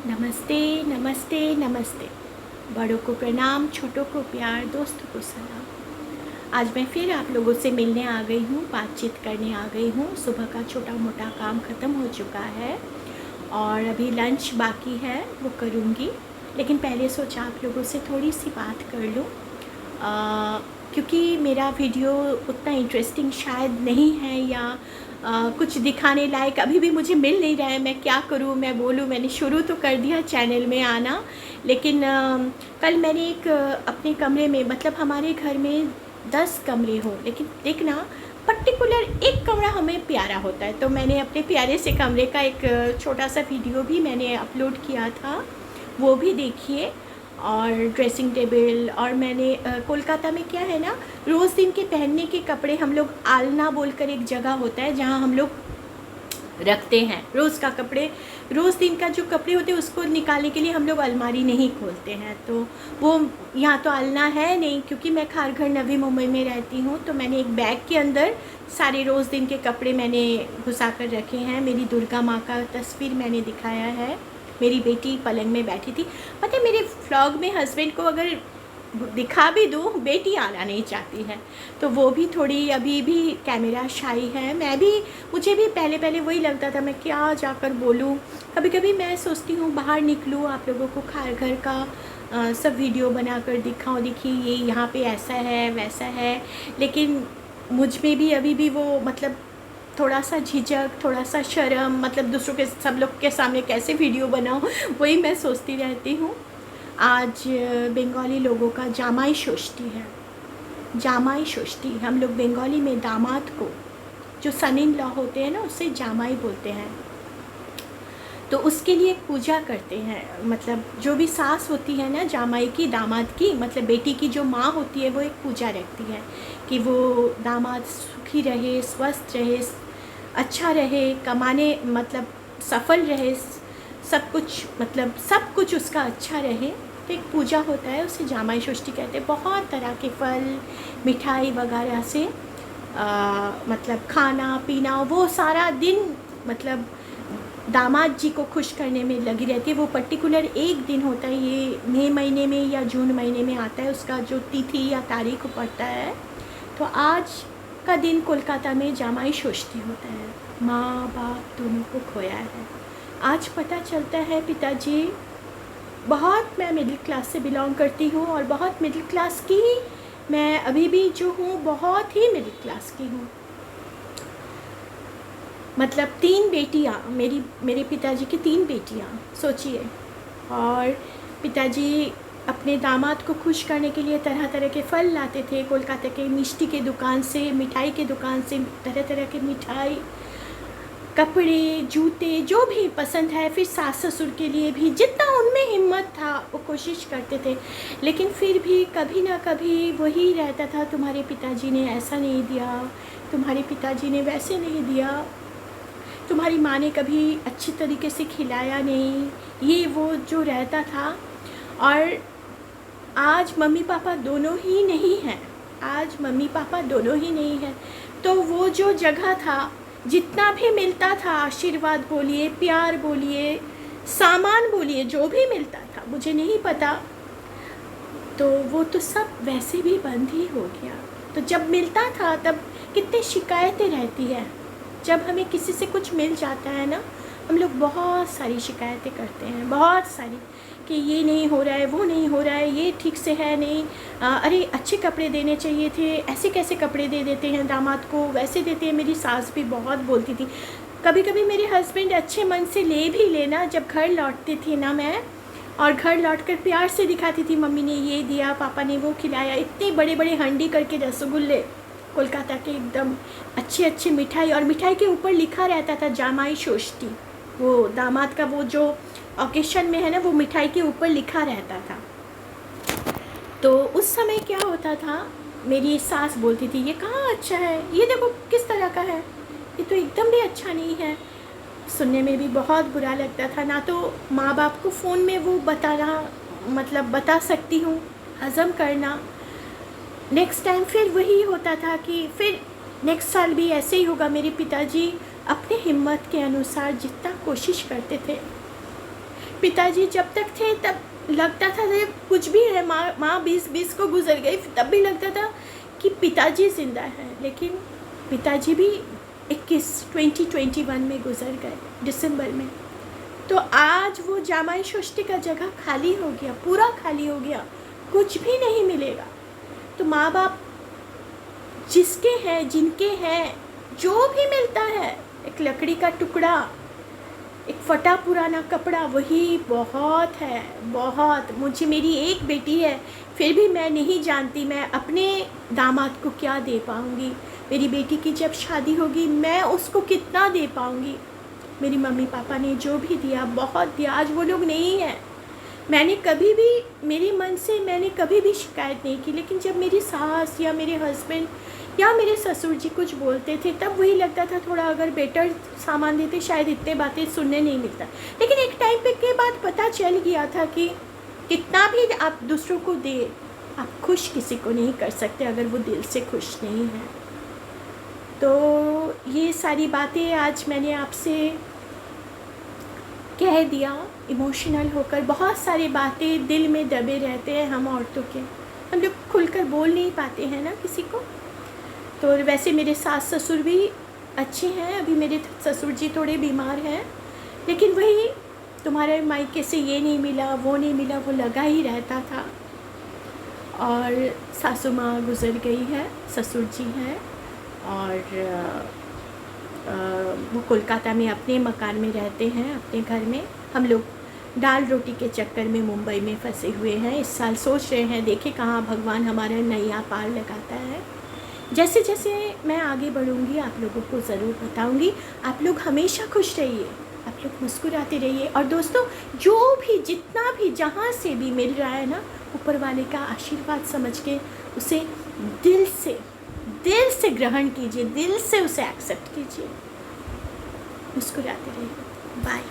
नमस्ते नमस्ते नमस्ते। बड़ों को प्रणाम, छोटों को प्यार, दोस्तों को सलाम। आज मैं फिर आप लोगों से मिलने आ गई हूँ, बातचीत करने आ गई हूँ। सुबह का छोटा मोटा काम ख़त्म हो चुका है और अभी लंच बाकी है, वो करूँगी। लेकिन पहले सोचा आप लोगों से थोड़ी सी बात कर लूँ, क्योंकि मेरा वीडियो उतना इंटरेस्टिंग शायद नहीं है या कुछ दिखाने लायक अभी भी मुझे मिल नहीं रहा है। मैं क्या करूँ, मैं बोलूँ। मैंने शुरू तो कर दिया चैनल में आना, लेकिन कल मैंने एक अपने कमरे में, मतलब हमारे घर में 10 कमरे हो, लेकिन देखना पर्टिकुलर एक कमरा हमें प्यारा होता है। तो मैंने अपने प्यारे से कमरे का एक छोटा सा वीडियो भी मैंने अपलोड किया था, वो भी देखिए। और ड्रेसिंग टेबल, और मैंने कोलकाता में क्या है ना, रोज़ दिन के पहनने के कपड़े हम लोग आलना बोलकर एक जगह होता है जहाँ हम लोग रखते हैं रोज़ का कपड़े। रोज़ दिन का जो कपड़े होते हैं उसको निकालने के लिए हम लोग अलमारी नहीं खोलते हैं। तो वो यहाँ तो आलना है नहीं, क्योंकि मैं खारघर नवी मुंबई में रहती हूँ। तो मैंने एक बैग के अंदर सारे रोज़ दिन के कपड़े मैंने घुसा कर रखे हैं। मेरी दुर्गा माँ का तस्वीर मैंने दिखाया है। मेरी बेटी पलंग में बैठी थी। पता है, मेरे व्लॉग में हस्बैंड को अगर दिखा भी दूँ, बेटी आना नहीं चाहती है। तो वो भी थोड़ी अभी भी कैमरा शाई है। मुझे भी पहले पहले वही लगता था, मैं क्या जाकर बोलूँ। कभी कभी मैं सोचती हूँ बाहर निकलूँ, आप लोगों को खारघर का सब वीडियो बनाकर दिखाऊँ, देखिए ये यहाँ पे ऐसा है वैसा है। लेकिन मुझ में भी अभी भी वो, मतलब थोड़ा सा झिझक, थोड़ा सा शर्म, मतलब दूसरों के, सब लोग के सामने कैसे वीडियो बनाऊँ, वही मैं सोचती रहती हूँ। आज बंगाली लोगों का जामाई षष्ठी है। जामाई षष्ठी, हम लोग बंगाली में दामाद को, जो सन इन लॉ होते हैं ना, उससे जामाई बोलते हैं। तो उसके लिए पूजा करते हैं, मतलब जो भी सास होती है ना जामाई की, दामाद की, मतलब बेटी की जो माँ होती है, वो एक पूजा रखती है कि वो दामाद सुखी रहे, स्वस्थ रहे, अच्छा रहे, कमाने मतलब सफल रहे, सब कुछ, मतलब सब कुछ उसका अच्छा रहे। तो एक पूजा होता है, उसे जामाई षष्ठी कहते हैं। बहुत तरह के फल, मिठाई वगैरह से मतलब खाना पीना, वो सारा दिन मतलब दामाद जी को खुश करने में लगी रहती है। वो पर्टिकुलर एक दिन होता है, ये मई महीने में या जून महीने में आता है, उसका जो तिथि या तारीख पड़ता है। तो आज का दिन कोलकाता में जामाई षष्ठी होता है। माँ बाप दोनों को खोया है। आज पता चलता है पिताजी, बहुत, मैं मिडिल क्लास से बिलोंग करती हूँ और बहुत मिडिल क्लास की मैं अभी भी जो हूँ, बहुत ही मिडिल क्लास की हूँ। मतलब 3 बेटियाँ, मेरे पिताजी की 3 बेटियाँ, सोचिए। और पिताजी अपने दामाद को खुश करने के लिए तरह तरह के फल लाते थे। कोलकाता के मिष्टी के दुकान से, मिठाई के दुकान से तरह तरह के मिठाई, कपड़े, जूते, जो भी पसंद है। फिर सास ससुर के लिए भी जितना उनमें हिम्मत था वो कोशिश करते थे। लेकिन फिर भी कभी ना कभी वही रहता था, तुम्हारे पिताजी ने ऐसा नहीं दिया, तुम्हारे पिताजी ने वैसे नहीं दिया, तुम्हारी माँ ने कभी अच्छी तरीके से खिलाया नहीं, ये वो जो रहता था। और आज मम्मी पापा दोनों ही नहीं हैं, आज मम्मी पापा दोनों ही नहीं हैं। तो वो जो जगह था, जितना भी मिलता था, आशीर्वाद बोलिए, प्यार बोलिए, सामान बोलिए, जो भी मिलता था, मुझे नहीं पता, तो वो तो सब वैसे भी बंद ही हो गया। तो जब मिलता था तब कितनी शिकायतें रहती है। जब हमें किसी से कुछ मिल जाता है ना, हम लोग बहुत सारी शिकायतें करते हैं, बहुत सारी, कि ये नहीं हो रहा है, वो नहीं हो रहा है, ये ठीक से है नहीं, अरे अच्छे कपड़े देने चाहिए थे, ऐसे कैसे कपड़े दे देते हैं दामाद को, वैसे देते हैं। मेरी सास भी बहुत बोलती थी। कभी कभी मेरे हस्बैंड अच्छे मन से ले भी लेना, जब घर लौटती थी ना मैं, और घर लौटकर प्यार से दिखाती थी, मम्मी ने ये दिया, पापा ने वो खिलाया, इतने बड़े बड़े हंडी करके रसगुल्ले, कोलकाता के एकदम अच्छे अच्छे मिठाई, और मिठाई के ऊपर लिखा रहता था जामाई षष्ठी। वो दामाद का वो जो ओकेशन में है ना, वो मिठाई के ऊपर लिखा रहता था। तो उस समय क्या होता था, मेरी सास बोलती थी, ये कहाँ अच्छा है, ये देखो किस तरह का है, ये तो एकदम भी अच्छा नहीं है। सुनने में भी बहुत बुरा लगता था। ना तो माँ बाप को फ़ोन में वो बताना, मतलब बता सकती हूँ, हज़म करना। नेक्स्ट टाइम फिर वही होता था कि फिर नेक्स्ट साल भी ऐसे ही होगा। मेरे पिताजी अपने हिम्मत के अनुसार जितना कोशिश करते थे पिताजी जब तक थे तब लगता था कि कुछ भी है, माँ 20 को गुजर गई, तब भी लगता था कि पिताजी ज़िंदा है, लेकिन पिताजी भी 2021 में गुजर गए दिसंबर में। तो आज वो जामाई षष्ठी का जगह खाली हो गया, पूरा खाली हो गया, कुछ भी नहीं मिलेगा। तो माँ बाप जिसके हैं, जिनके हैं, जो भी मिलता है, एक लकड़ी का टुकड़ा, एक फटा पुराना कपड़ा, वही बहुत है, बहुत। मुझे मेरी एक बेटी है, फिर भी मैं नहीं जानती मैं अपने दामाद को क्या दे पाऊँगी। मेरी बेटी की जब शादी होगी मैं उसको कितना दे पाऊँगी। मेरी मम्मी पापा ने जो भी दिया बहुत दिया, आज वो लोग नहीं हैं। मैंने कभी भी, मेरे मन से मैंने कभी भी शिकायत नहीं की, लेकिन जब मेरी सास या मेरे हस्बैंड या मेरे ससुर जी कुछ बोलते थे तब वही लगता था थोड़ा अगर बेटर सामान देते शायद इतने बातें सुनने नहीं मिलता। लेकिन एक टाइम पे के बाद पता चल गया था कि कितना भी आप दूसरों को दे, आप खुश किसी को नहीं कर सकते अगर वो दिल से खुश नहीं है। तो ये सारी बातें आज मैंने आपसे कह दिया, इमोशनल होकर। बहुत सारी बातें दिल में दबे रहते हैं हम औरतों के, हम लोग खुलकर बोल नहीं पाते हैं ना किसी को। तो वैसे मेरे सास ससुर भी अच्छे हैं, अभी मेरे ससुर जी थोड़े बीमार हैं, लेकिन वही तुम्हारे मायके से ये नहीं मिला, वो नहीं मिला, वो लगा ही रहता था। और सासू माँ गुज़र गई है, ससुर जी हैं, और वो कोलकाता में अपने मकान में रहते हैं, अपने घर में। हम लोग दाल रोटी के चक्कर में मुंबई में फंसे हुए हैं। इस साल सोच रहे हैं, देखें कहाँ भगवान हमारा नैया पार लगाता है। जैसे जैसे मैं आगे बढ़ूँगी आप लोगों को ज़रूर बताऊँगी। आप लोग हमेशा खुश रहिए, आप लोग मुस्कुराते रहिए। और दोस्तों, जो भी जितना भी जहाँ से भी मिल रहा है ना, ऊपर वाले का आशीर्वाद समझ के उसे दिल से ग्रहण कीजिए, दिल से उसे एक्सेप्ट कीजिए। मुस्कुराते रहिए। बाय।